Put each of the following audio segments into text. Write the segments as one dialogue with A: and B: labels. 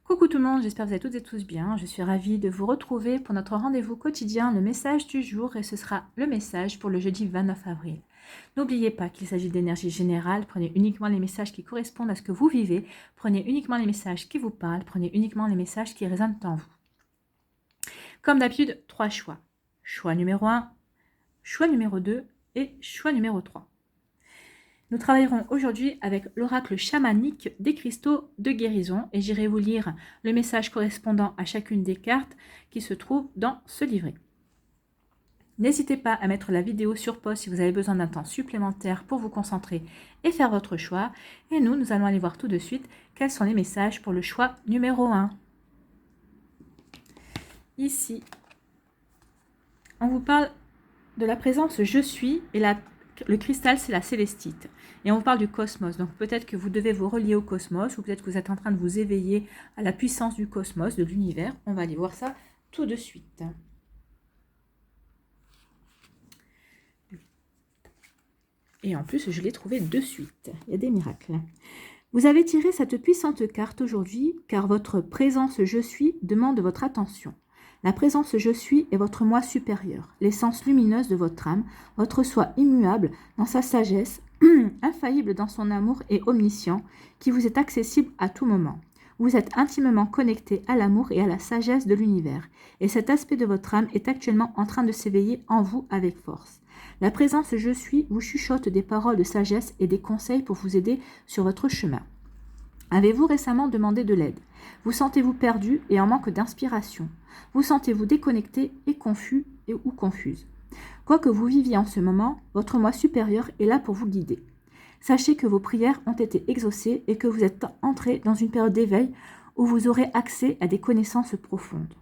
A: Coucou tout le monde, j'espère que vous allez toutes et tous bien. Je suis ravie de vous retrouver pour notre rendez-vous quotidien, le message du jour, et ce sera le message pour le jeudi 29 avril. N'oubliez pas qu'il s'agit d'énergie générale, prenez uniquement les messages qui correspondent à ce que vous vivez, prenez uniquement les messages qui vous parlent, prenez uniquement les messages qui résonnent en vous. Comme d'habitude, 3 choix. Choix numéro 1, choix numéro 2 et choix numéro 3. Nous travaillerons aujourd'hui avec l'oracle chamanique des cristaux de guérison et j'irai vous lire le message correspondant à chacune des cartes qui se trouvent dans ce livret. N'hésitez pas à mettre la vidéo sur pause si vous avez besoin d'un temps supplémentaire pour vous concentrer et faire votre choix. Et nous allons aller voir tout de suite quels sont les messages pour le choix numéro 1. Ici, on vous parle de la présence je suis et le cristal, c'est la célestite. Et on vous parle du cosmos. Donc peut-être que vous devez vous relier au cosmos ou peut-être que vous êtes en train de vous éveiller à la puissance du cosmos, de l'univers. On va aller voir ça tout de suite. Et en plus, je l'ai trouvé de suite. Il y a des miracles. Vous avez tiré cette puissante carte aujourd'hui car votre présence je suis demande votre attention. La présence je suis est votre moi supérieur, l'essence lumineuse de votre âme, votre soi immuable dans sa sagesse, infaillible dans son amour et omniscient, qui vous est accessible à tout moment. Vous êtes intimement connecté à l'amour et à la sagesse de l'univers, et cet aspect de votre âme est actuellement en train de s'éveiller en vous avec force. La présence je suis vous chuchote des paroles de sagesse et des conseils pour vous aider sur votre chemin. Avez-vous récemment demandé de l'aide? Vous sentez-vous perdu et en manque d'inspiration? Vous sentez-vous déconnecté et confus ou confuse? Quoi que vous viviez en ce moment, votre moi supérieur est là pour vous guider. Sachez que vos prières ont été exaucées et que vous êtes entré dans une période d'éveil où vous aurez accès à des connaissances profondes.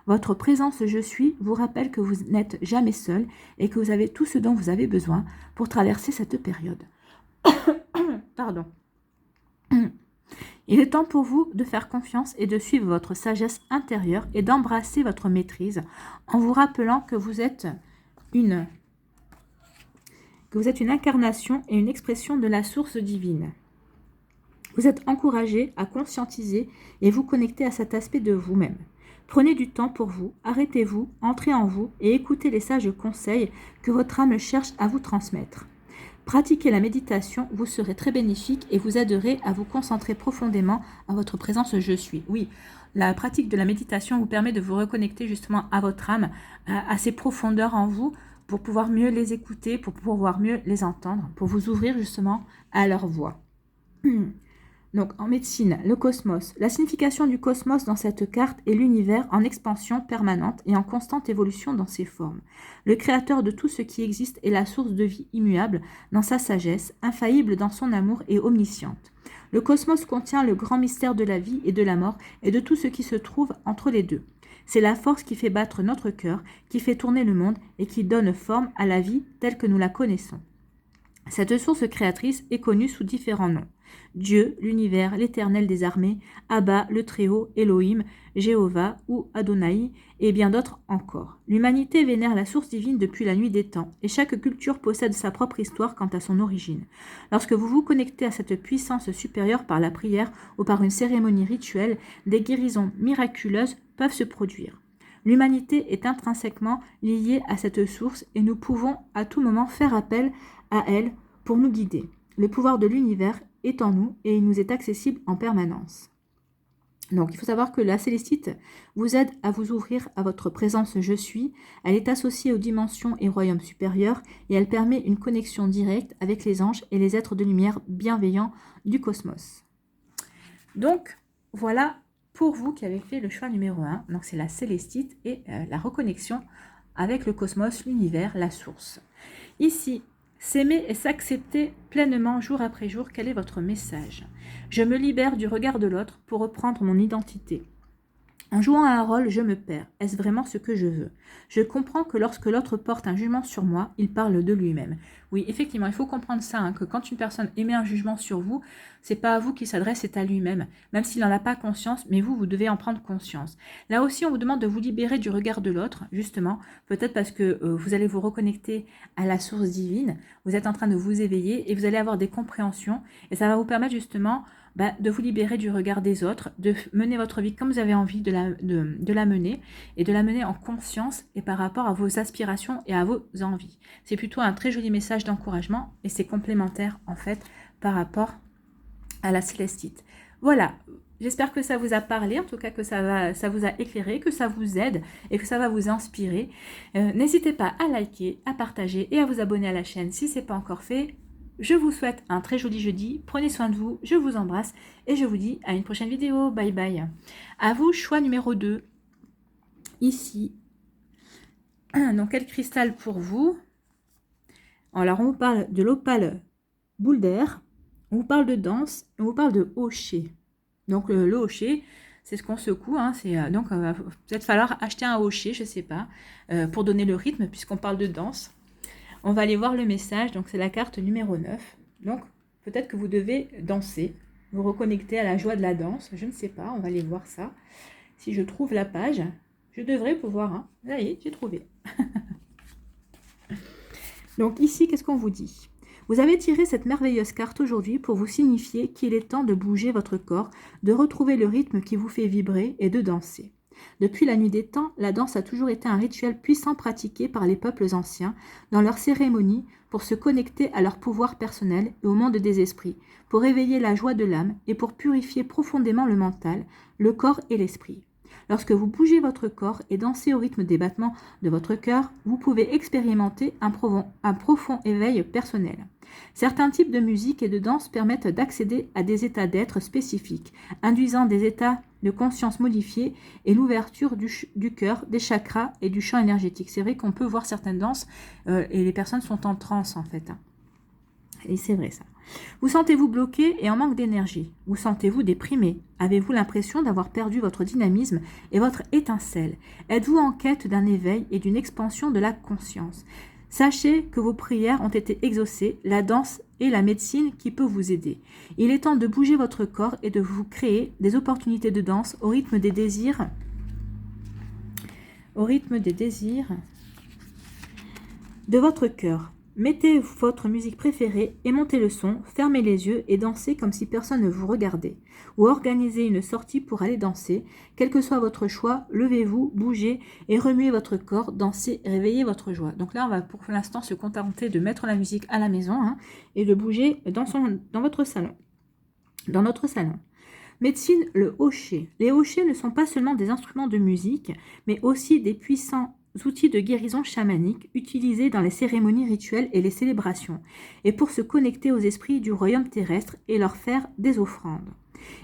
A: Votre présence je suis vous rappelle que vous n'êtes jamais seul et que vous avez tout ce dont vous avez besoin pour traverser cette période. Pardon. Il est temps pour vous de faire confiance et de suivre votre sagesse intérieure et d'embrasser votre maîtrise en vous rappelant que vous êtes une incarnation et une expression de la source divine. Vous êtes encouragé à conscientiser et vous connecter à cet aspect de vous-même. Prenez du temps pour vous, arrêtez-vous, entrez en vous et écoutez les sages conseils que votre âme cherche à vous transmettre. Pratiquez la méditation, vous serez très bénéfique et vous aiderez à vous concentrer profondément à votre présence je suis. Oui, la pratique de la méditation vous permet de vous reconnecter justement à votre âme, à ses profondeurs en vous, pour pouvoir mieux les écouter, pour pouvoir mieux les entendre, pour vous ouvrir justement à leur voix. Donc en médecine, le cosmos. La signification du cosmos dans cette carte est l'univers en expansion permanente et en constante évolution dans ses formes. Le créateur de tout ce qui existe est la source de vie immuable dans sa sagesse, infaillible dans son amour et omnisciente. Le cosmos contient le grand mystère de la vie et de la mort et de tout ce qui se trouve entre les deux. C'est la force qui fait battre notre cœur, qui fait tourner le monde et qui donne forme à la vie telle que nous la connaissons. Cette source créatrice est connue sous différents noms. Dieu, l'univers, l'éternel des armées, Abba, le Très-Haut, Elohim, Jéhovah ou Adonai, et bien d'autres encore. L'humanité vénère la source divine depuis la nuit des temps, et chaque culture possède sa propre histoire quant à son origine. Lorsque vous vous connectez à cette puissance supérieure par la prière ou par une cérémonie rituelle, des guérisons miraculeuses peuvent se produire. L'humanité est intrinsèquement liée à cette source et nous pouvons à tout moment faire appel à elle pour nous guider. Le pouvoir de l'univers est en nous et il nous est accessible en permanence. Donc il faut savoir que la célestite vous aide à vous ouvrir à votre présence je suis. Elle est associée aux dimensions et royaumes supérieurs et elle permet une connexion directe avec les anges et les êtres de lumière bienveillants du cosmos. Donc voilà pour vous qui avez fait le choix numéro 1. Donc c'est la célestite et la reconnexion avec le cosmos, l'univers, la source. Ici, s'aimer et s'accepter pleinement jour après jour, quel est votre message? Je me libère du regard de l'autre pour reprendre mon identité. En jouant à un rôle, je me perds. Est-ce vraiment ce que je veux? Je comprends que lorsque l'autre porte un jugement sur moi, il parle de lui-même. Oui, effectivement, il faut comprendre ça, que quand une personne émet un jugement sur vous, c'est pas à vous qu'il s'adresse, c'est à lui-même. Même s'il n'en a pas conscience, mais vous devez en prendre conscience. Là aussi, on vous demande de vous libérer du regard de l'autre, justement, peut-être parce que vous allez vous reconnecter à la source divine, vous êtes en train de vous éveiller et vous allez avoir des compréhensions et ça va vous permettre justement de vous libérer du regard des autres, de mener votre vie comme vous avez envie de la mener, et de la mener en conscience et par rapport à vos aspirations et à vos envies. C'est plutôt un très joli message d'encouragement, et c'est complémentaire en fait par rapport à la célestite. Voilà, j'espère que ça vous a parlé, en tout cas que ça vous a éclairé, que ça vous aide et que ça va vous inspirer. N'hésitez pas à liker, à partager et à vous abonner à la chaîne si ce n'est pas encore fait. Je vous souhaite un très joli jeudi, prenez soin de vous, je vous embrasse et je vous dis à une prochaine vidéo. Bye bye. À vous, choix numéro 2, ici. Donc, quel cristal pour vous? Alors, on vous parle de l'opale boule d'air, on vous parle de danse, on vous parle de hocher. Donc, le hocher, c'est ce qu'on secoue. Hein, donc, peut-être falloir acheter un hocher, je ne sais pas, pour donner le rythme, puisqu'on parle de danse. On va aller voir le message, donc c'est la carte numéro 9. Donc, peut-être que vous devez danser, vous reconnecter à la joie de la danse, je ne sais pas, on va aller voir ça. Si je trouve la page, je devrais pouvoir, hein. Ça y est, j'ai trouvé. Donc ici, qu'est-ce qu'on vous dit? Vous avez tiré cette merveilleuse carte aujourd'hui pour vous signifier qu'il est temps de bouger votre corps, de retrouver le rythme qui vous fait vibrer et de danser. Depuis la nuit des temps, la danse a toujours été un rituel puissant pratiqué par les peuples anciens dans leurs cérémonies pour se connecter à leur pouvoir personnel et au monde des esprits, pour éveiller la joie de l'âme et pour purifier profondément le mental, le corps et l'esprit. Lorsque vous bougez votre corps et dansez au rythme des battements de votre cœur, vous pouvez expérimenter un profond éveil personnel. Certains types de musique et de danse permettent d'accéder à des états d'être spécifiques, induisant des états de conscience modifiés et l'ouverture du cœur, des chakras et du champ énergétique. C'est vrai qu'on peut voir certaines danses et les personnes sont en transe en fait. Et c'est vrai ça. Vous sentez-vous bloqué et en manque d'énergie? Vous sentez-vous déprimé? Avez-vous l'impression d'avoir perdu votre dynamisme et votre étincelle? Êtes-vous en quête d'un éveil et d'une expansion de la conscience? Sachez que vos prières ont été exaucées, la danse et la médecine qui peut vous aider. Il est temps de bouger votre corps et de vous créer des opportunités de danse au rythme des désirs. Au rythme des désirs de votre cœur. Mettez votre musique préférée et montez le son, fermez les yeux et dansez comme si personne ne vous regardait. Ou organisez une sortie pour aller danser. Quel que soit votre choix, levez-vous, bougez et remuez votre corps, dansez, réveillez votre joie. Donc là, on va pour l'instant se contenter de mettre la musique à la maison et de bouger dans votre salon. Dans notre salon. Médecine, le hocher. Les hochers ne sont pas seulement des instruments de musique, mais aussi des puissants outils de guérison chamanique utilisés dans les cérémonies rituelles et les célébrations, et pour se connecter aux esprits du royaume terrestre et leur faire des offrandes.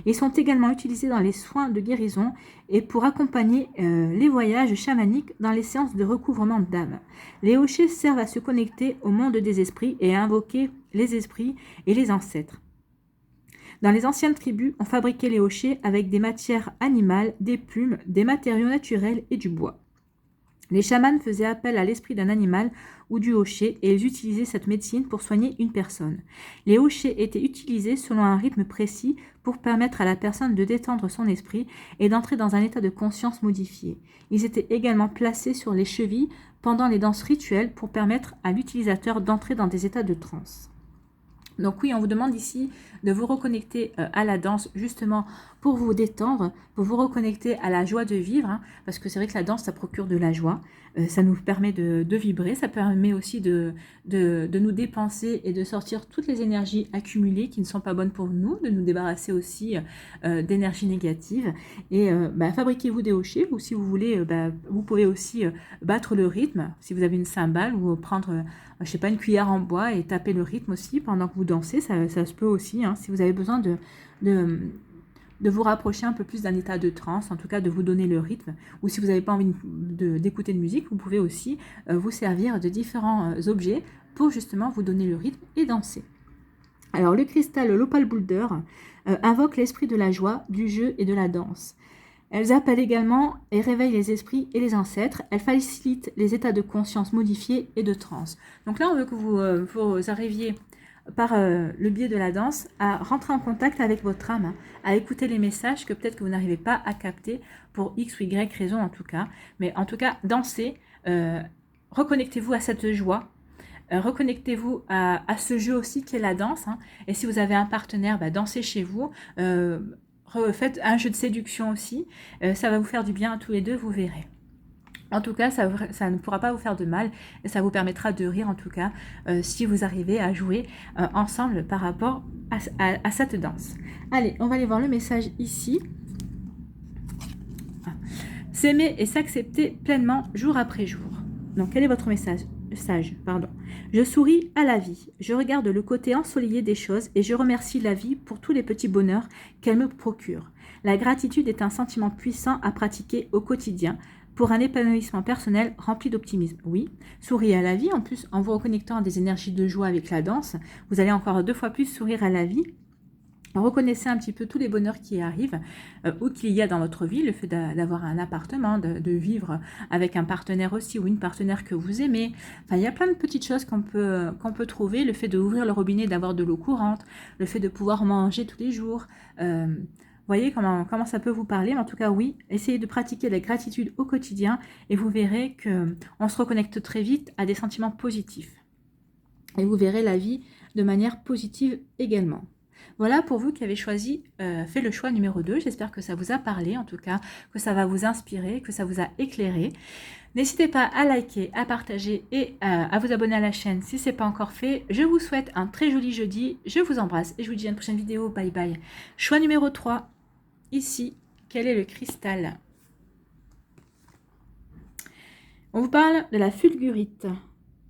A: Ils sont également utilisés dans les soins de guérison et pour accompagner les voyages chamaniques dans les séances de recouvrement d'âme. Les hochers servent à se connecter au monde des esprits et à invoquer les esprits et les ancêtres. Dans les anciennes tribus, on fabriquait les hochers avec des matières animales, des plumes, des matériaux naturels et du bois. Les chamans faisaient appel à l'esprit d'un animal ou du hocher et ils utilisaient cette médecine pour soigner une personne. Les hochers étaient utilisés selon un rythme précis pour permettre à la personne de détendre son esprit et d'entrer dans un état de conscience modifié. Ils étaient également placés sur les chevilles pendant les danses rituelles pour permettre à l'utilisateur d'entrer dans des états de transe. Donc oui, on vous demande ici de vous reconnecter à la danse justement pour vous détendre, pour vous reconnecter à la joie de vivre, parce que c'est vrai que la danse, ça procure de la joie, ça nous permet de vibrer, ça permet aussi de nous dépenser et de sortir toutes les énergies accumulées qui ne sont pas bonnes pour nous, de nous débarrasser aussi d'énergie négative. Et fabriquez-vous des hochers, ou si vous voulez, vous pouvez aussi battre le rythme, si vous avez une cymbale, ou prendre je sais pas, une cuillère en bois et taper le rythme aussi pendant que vous dansez, ça se peut aussi, si vous avez besoin de vous rapprocher un peu plus d'un état de transe, en tout cas de vous donner le rythme, ou si vous n'avez pas envie d'écouter de musique, vous pouvez aussi vous servir de différents objets pour justement vous donner le rythme et danser. Alors le cristal l'opale boulder invoque l'esprit de la joie, du jeu et de la danse. Elles appellent également et réveillent les esprits et les ancêtres. Elles facilitent les états de conscience modifiés et de transe. Donc là, on veut que vous arriviez par le biais de la danse à rentrer en contact avec votre âme, à écouter les messages que peut-être que vous n'arrivez pas à capter pour X ou Y raison en tout cas. Mais en tout cas, dansez, reconnectez-vous à cette joie. reconnectez-vous à ce jeu aussi qu'est la danse. Hein. Et si vous avez un partenaire, dansez chez vous. Faites un jeu de séduction aussi. Ça va vous faire du bien à tous les deux, vous verrez. En tout cas, ça ne pourra pas vous faire de mal et ça vous permettra de rire en tout cas si vous arrivez à jouer ensemble par rapport à cette danse. Allez, on va aller voir le message ici. S'aimer et s'accepter pleinement jour après jour. Donc, quel est votre message? Je souris à la vie. Je regarde le côté ensoleillé des choses et je remercie la vie pour tous les petits bonheurs qu'elle me procure. La gratitude est un sentiment puissant à pratiquer au quotidien pour un épanouissement personnel rempli d'optimisme. Oui, souriez à la vie. En plus, en vous reconnectant à des énergies de joie avec la danse, vous allez encore 2 fois plus sourire à la vie. Reconnaissez un petit peu tous les bonheurs qui arrivent ou qu'il y a dans votre vie, le fait d'avoir un appartement, de vivre avec un partenaire aussi ou une partenaire que vous aimez. Enfin, il y a plein de petites choses qu'on peut trouver, le fait d'ouvrir le robinet, d'avoir de l'eau courante, le fait de pouvoir manger tous les jours. Voyez comment ça peut vous parler. Mais en tout cas, oui, essayez de pratiquer la gratitude au quotidien et vous verrez qu'on se reconnecte très vite à des sentiments positifs. Et vous verrez la vie de manière positive également. Voilà pour vous qui avez fait le choix numéro 2. J'espère que ça vous a parlé, en tout cas, que ça va vous inspirer, que ça vous a éclairé. N'hésitez pas à liker, à partager et à vous abonner à la chaîne si ce n'est pas encore fait. Je vous souhaite un très joli jeudi. Je vous embrasse et je vous dis à une prochaine vidéo. Bye bye. Choix numéro 3. Ici, quel est le cristal? On vous parle de la fulgurite.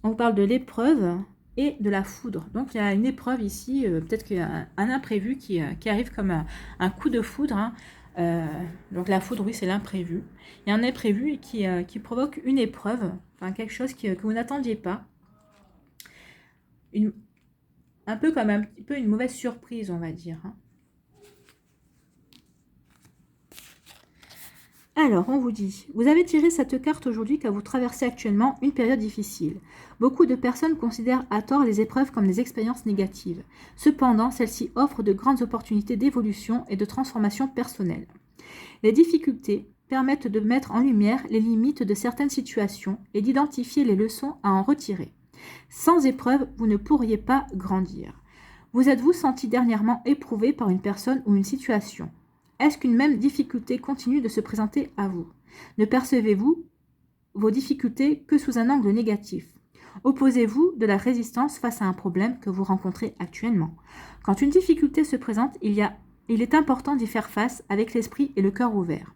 A: On vous parle de l'épreuve et de la foudre. Donc, il y a une épreuve ici, peut-être qu'il y a un imprévu qui arrive comme un coup de foudre. Hein. Donc, la foudre, oui, c'est l'imprévu. Il y a un imprévu qui provoque une épreuve, enfin, quelque chose que vous n'attendiez pas. Un peu comme un petit peu une mauvaise surprise, on va dire. Hein. Alors, on vous dit, vous avez tiré cette carte aujourd'hui car vous traversez actuellement une période difficile. Beaucoup de personnes considèrent à tort les épreuves comme des expériences négatives. Cependant, celles-ci offrent de grandes opportunités d'évolution et de transformation personnelle. Les difficultés permettent de mettre en lumière les limites de certaines situations et d'identifier les leçons à en retirer. Sans épreuve, vous ne pourriez pas grandir. Vous êtes-vous senti dernièrement éprouvé par une personne ou une situation ? Est-ce qu'une même difficulté continue de se présenter à vous? Ne percevez-vous vos difficultés que sous un angle négatif? Opposez-vous de la résistance face à un problème que vous rencontrez actuellement? Quand une difficulté se présente, il est important d'y faire face avec l'esprit et le cœur ouverts.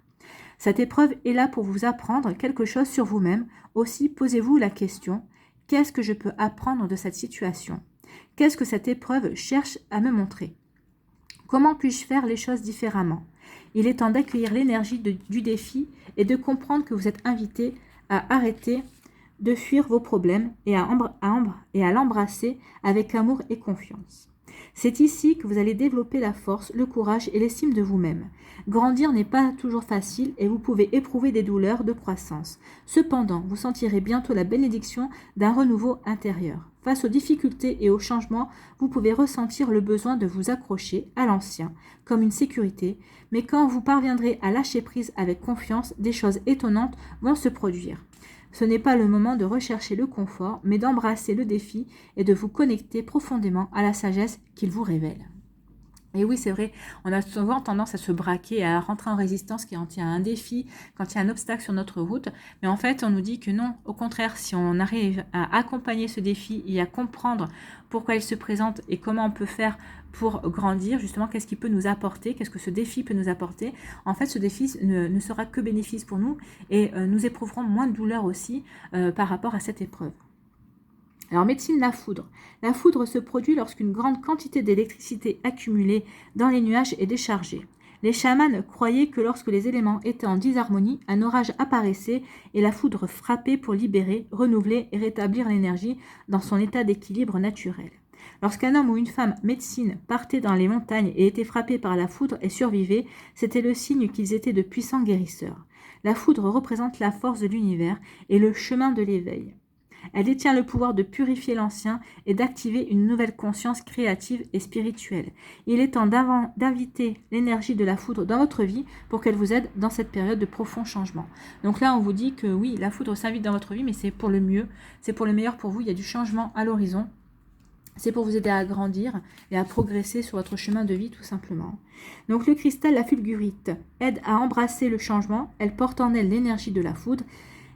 A: Cette épreuve est là pour vous apprendre quelque chose sur vous-même. Aussi, posez-vous la question, qu'est-ce que je peux apprendre de cette situation? Qu'est-ce que cette épreuve cherche à me montrer? Comment puis-je faire les choses différemment? Il est temps d'accueillir l'énergie du défi et de comprendre que vous êtes invité à arrêter de fuir vos problèmes et à l'embrasser avec amour et confiance. C'est ici que vous allez développer la force, le courage et l'estime de vous-même. Grandir n'est pas toujours facile et vous pouvez éprouver des douleurs de croissance. Cependant, vous sentirez bientôt la bénédiction d'un renouveau intérieur. Face aux difficultés et aux changements, vous pouvez ressentir le besoin de vous accrocher à l'ancien, comme une sécurité, mais quand vous parviendrez à lâcher prise avec confiance, des choses étonnantes vont se produire. Ce n'est pas le moment de rechercher le confort, mais d'embrasser le défi et de vous connecter profondément à la sagesse qu'il vous révèle. Et oui, c'est vrai, on a souvent tendance à se braquer, à rentrer en résistance quand il y a un défi, quand il y a un obstacle sur notre route. Mais en fait, on nous dit que non, au contraire, si on arrive à accompagner ce défi et à comprendre pourquoi il se présente et comment on peut faire pour grandir, justement, qu'est-ce qu'il peut nous apporter, qu'est-ce que ce défi peut nous apporter. En fait, ce défi ne sera que bénéfice pour nous et nous éprouverons moins de douleur aussi par rapport à cette épreuve. Alors, médecine, la foudre. La foudre se produit lorsqu'une grande quantité d'électricité accumulée dans les nuages est déchargée. Les chamans croyaient que lorsque les éléments étaient en disharmonie, un orage apparaissait et la foudre frappait pour libérer, renouveler et rétablir l'énergie dans son état d'équilibre naturel. Lorsqu'un homme ou une femme médecine partait dans les montagnes et était frappé par la foudre et survivait, c'était le signe qu'ils étaient de puissants guérisseurs. La foudre représente la force de l'univers et le chemin de l'éveil. Elle détient le pouvoir de purifier l'ancien et d'activer une nouvelle conscience créative et spirituelle. Il est temps d'inviter l'énergie de la foudre dans votre vie pour qu'elle vous aide dans cette période de profond changement. Donc là, on vous dit que oui, la foudre s'invite dans votre vie, mais c'est pour le mieux, c'est pour le meilleur pour vous. Il y a du changement à l'horizon. C'est pour vous aider à grandir et à progresser sur votre chemin de vie tout simplement. Donc le cristal, la fulgurite, aide à embrasser le changement. Elle porte en elle l'énergie de la foudre.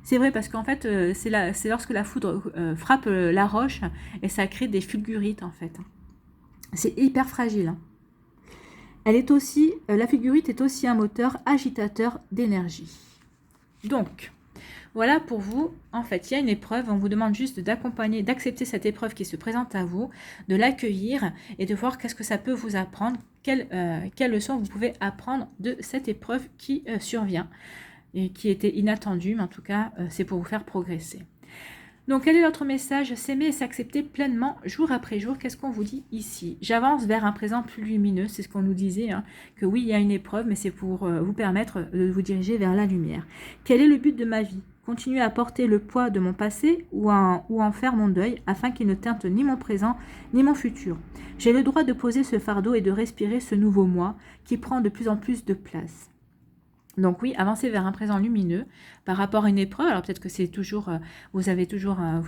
A: C'est vrai parce qu'en fait, c'est lorsque la foudre frappe la roche et ça crée des fulgurites en fait. C'est hyper fragile. Elle est aussi, la fulgurite est aussi un moteur agitateur d'énergie. Donc, voilà pour vous, en fait, il y a une épreuve, on vous demande juste d'accompagner, d'accepter cette épreuve qui se présente à vous, de l'accueillir et de voir qu'est-ce que ça peut vous apprendre, quelle leçon vous pouvez apprendre de cette épreuve qui survient et qui était inattendue, mais en tout cas, c'est pour vous faire progresser. Donc, quel est notre message? S'aimer et s'accepter pleinement, jour après jour. Qu'est-ce qu'on vous dit ici? J'avance vers un présent plus lumineux, c'est ce qu'on nous disait, hein, que oui, il y a une épreuve, mais c'est pour vous permettre de vous diriger vers la lumière. Quel est le but de ma vie? Continuer à porter le poids de mon passé ou en faire mon deuil afin qu'il ne teinte ni mon présent ni mon futur. J'ai le droit de poser ce fardeau et de respirer ce nouveau moi qui prend de plus en plus de place. Donc oui, avancer vers un présent lumineux par rapport à une épreuve. Alors peut-être que c'est toujours, vous avez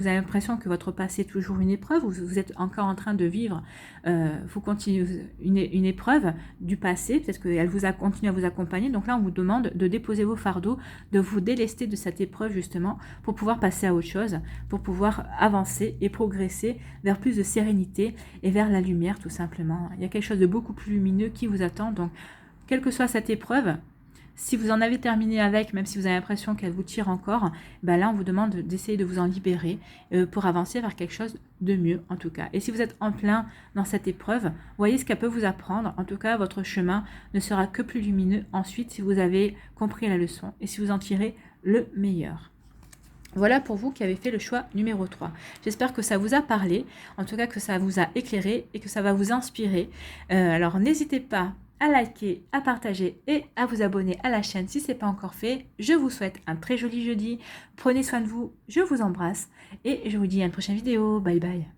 A: l'impression que votre passé est toujours une épreuve, ou vous êtes encore en train de vivre, vous continuez une épreuve du passé, peut-être qu'elle continue à vous accompagner. Donc là, on vous demande de déposer vos fardeaux, de vous délester de cette épreuve justement pour pouvoir passer à autre chose, pour pouvoir avancer et progresser vers plus de sérénité et vers la lumière tout simplement. Il y a quelque chose de beaucoup plus lumineux qui vous attend. Donc, quelle que soit cette épreuve, si vous en avez terminé avec, même si vous avez l'impression qu'elle vous tire encore, ben là, on vous demande d'essayer de vous en libérer pour avancer vers quelque chose de mieux, en tout cas. Et si vous êtes en plein dans cette épreuve, voyez ce qu'elle peut vous apprendre. En tout cas, votre chemin ne sera que plus lumineux ensuite si vous avez compris la leçon et si vous en tirez le meilleur. Voilà pour vous qui avez fait le choix numéro 3. J'espère que ça vous a parlé, en tout cas que ça vous a éclairé et que ça va vous inspirer. Alors n'hésitez pas à liker, à partager et à vous abonner à la chaîne si ce n'est pas encore fait. Je vous souhaite un très joli jeudi. Prenez soin de vous, je vous embrasse et je vous dis à une prochaine vidéo. Bye bye.